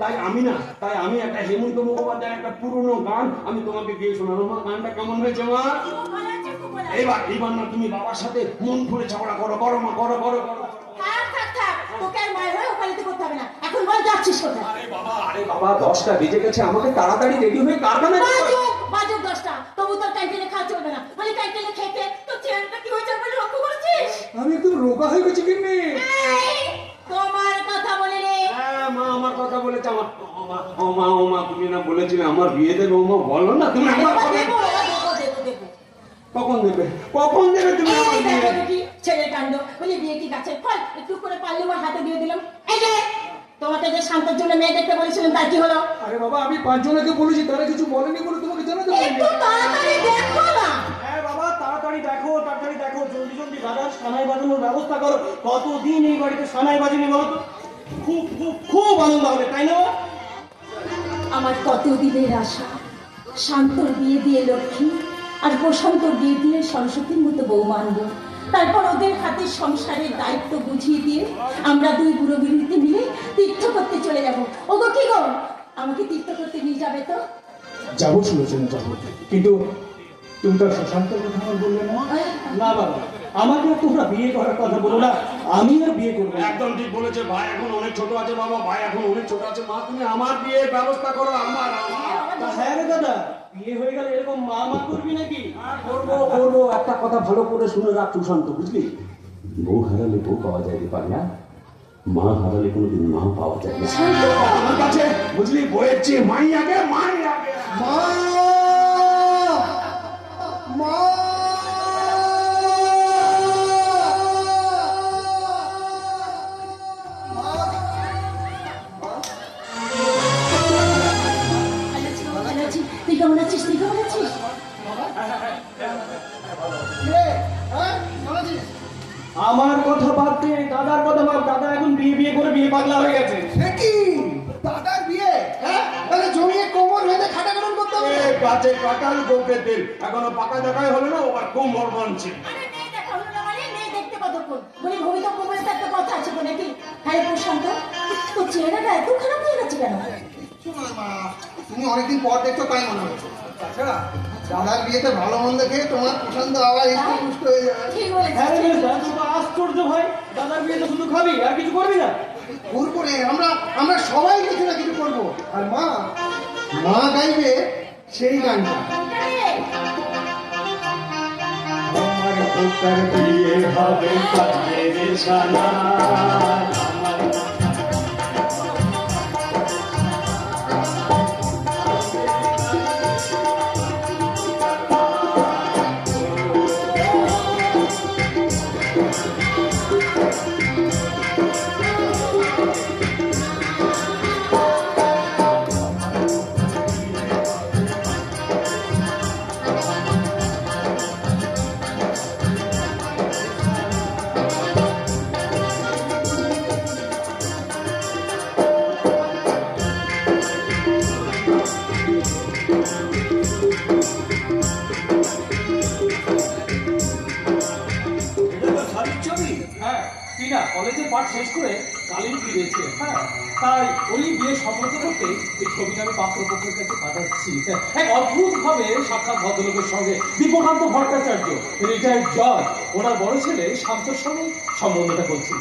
তাই আমি একটা হেমন্ত মুখোপাধ্যায়ের একটা পুরনো গান আমি তোমাকে গিয়ে শোনাবো। মা, গানটা কেমন হয়েছে মা? এইবার না তুমি বাবার সাথে মন খুলে ঝগড়া করো, করো মা, করো করো করো। আরে বাবা 10টা বেজে গেছে, আমাকে তাড়াতাড়ি রেডি হয়ে কারখানায় যেতে হবে। বাজে 10টা, তবু তোর ক্যান্টিনে খাওয়া চলবে না। বলি ক্যান্টিনে খেতে তোর চেহারাটা কি হয়েছে বলে লক্ষ্য করেছিস? আমি একদম রোগা হয়ে গেছি কিন্নি। তোমার কথা বলে রে। হ্যাঁ মা, আমার কথা বলেছে। আমার ও মা তুমি না বলেছিলে আমার বিয়ে দেবে? ও মা বলো না তুমি আমার কথা। কখন দেবে তুমি আমার বিয়ে? ছেলে কাণ্ড, বলি বিয়ে কি গাছের ফল? একটু করে পারলে আমার হাতে দিয়ে দিলাম। এই যে তোমাকে যে শান্তের জন্য মেয়ে দেখতে বলেছিলাম তার কি হলো? আরে বাবা আমি 5 জনকে বলেছি, তারা কিছু বলেনি বলে তোমাকে জানাতে পারিনি। একটু তাড়াতাড়ি দেখো না। হ্যাঁ বাবা তাড়াতাড়ি দেখো, জলদি জলদি দাদার সানাই বাজানোর ব্যবস্থা করো। কতদিন এই বাড়িতে সানাই বাজিনি বলো তো? খুব খুব খুব আনন্দ হবে, তাই না? আমার কতদিনের আশা, শান্তর বিয়ে দিয়ে লক্ষ্মী আর প্রশান্তর বিয়ে দিয়ে সরস্বতীর মতো বউ মানব। তারপর ওদের হাতে সংসারের দায়িত্ব বুঝিয়ে দিয়ে আমরা দুই বুড়ো বিড়িতে মিলে তীর্থ করতে চলে যাব। ওগো কি গো, আমাকে তীর্থ করতে নিয়ে যাবে তো? যাবো শুনেছেন, যাবো, কিন্তু তুমি তো সুশান্তের কথা আমার বললে না। না বাবা, আমাকে তোমরা বিয়ে করার কথা বলো না, আমি আর বিয়ে করবো। একদম ঠিক বলেছে, ভাই এখন অনেক ছোট আছে বাবা, ভাই এখন অনেক ছোট আছে। মা তুমি আমার বিয়ের ব্যবস্থা করো। আমার হ্যাঁ রে দাদা, বিয়ে হয়ে গেলে এরকম মা করবি নাকি? করবো। একটা কথা ভালো করে শুনে রাখ সুশান্ত, বুঝলি? বউ হারালে বউ পাওয়া যাইতে পারে না, মা হারালে কোনোদিন মা পাওয়া যায় না আমার কাছে, বুঝলি? বইয়ের চেয়ে মাই আগে। তুই কেমন আছিস? আমার কথা বাদ দে, দাদার কথা ভাব। দাদা এখন বিয়ে করে বিয়ে পাগলা হয়ে গেছে। দাদার বিয়ে? হ্যাঁ, তাহলে জমিয়ে কোমর বেঁধে খাটাখাটন করতে হবে। গাছে কাটাল গোপে তেল, এখনো পাকা দেখাই হলো না, ওবার কোমর বানছে। আরে মেয়ে দেখা হলো না মানে মেয়ে দেখতে কতক্ষণ? বলি ভবিতব্য বলে তো একটা কথা আছে তো নাকি? হ্যাঁ প্রশান্ত, তোর চেহারাটা এত খারাপ হয়ে গেছে কেন? শোনো মা, তুমি অনেকদিন পর দেখছো তাই মনে হচ্ছে। তাছাড়া দাদার বিয়েতে ভালো মন্দ খেয়ে তোমার প্রশান্ত আবার একটু পুষ্ট হয়ে যাবে। ঠিক হ্যাঁ রে বলেছিস। দাদা, তো আশ্চর্য ভাই, দাদার বিয়েতে শুধু খাবি আর কিছু করবি না? ভুল করে আমরা সবাই কিছু না কিছু করবো। আর মা গাইবে সেই গানটা। আমার পুত্র বিয়ে হবে কাজের শালা। কলেজের পাঠ শেষ করে কালির ফিরেছে। হ্যাঁ, তাই ওই বিয়ে সম্মত করতে এই ছবিটা আমি পাত্রপক্ষের কাছে পাঠাচ্ছি। এক অদ্ভুত ভাবে সাক্ষাৎ ভদ্রলোকের সঙ্গে দীপকান্ত ভট্টাচার্য, রিটায়ার্ড জজ, ওনার বড় ছেলে শান্তর সঙ্গে সম্বন্ধটা করছি।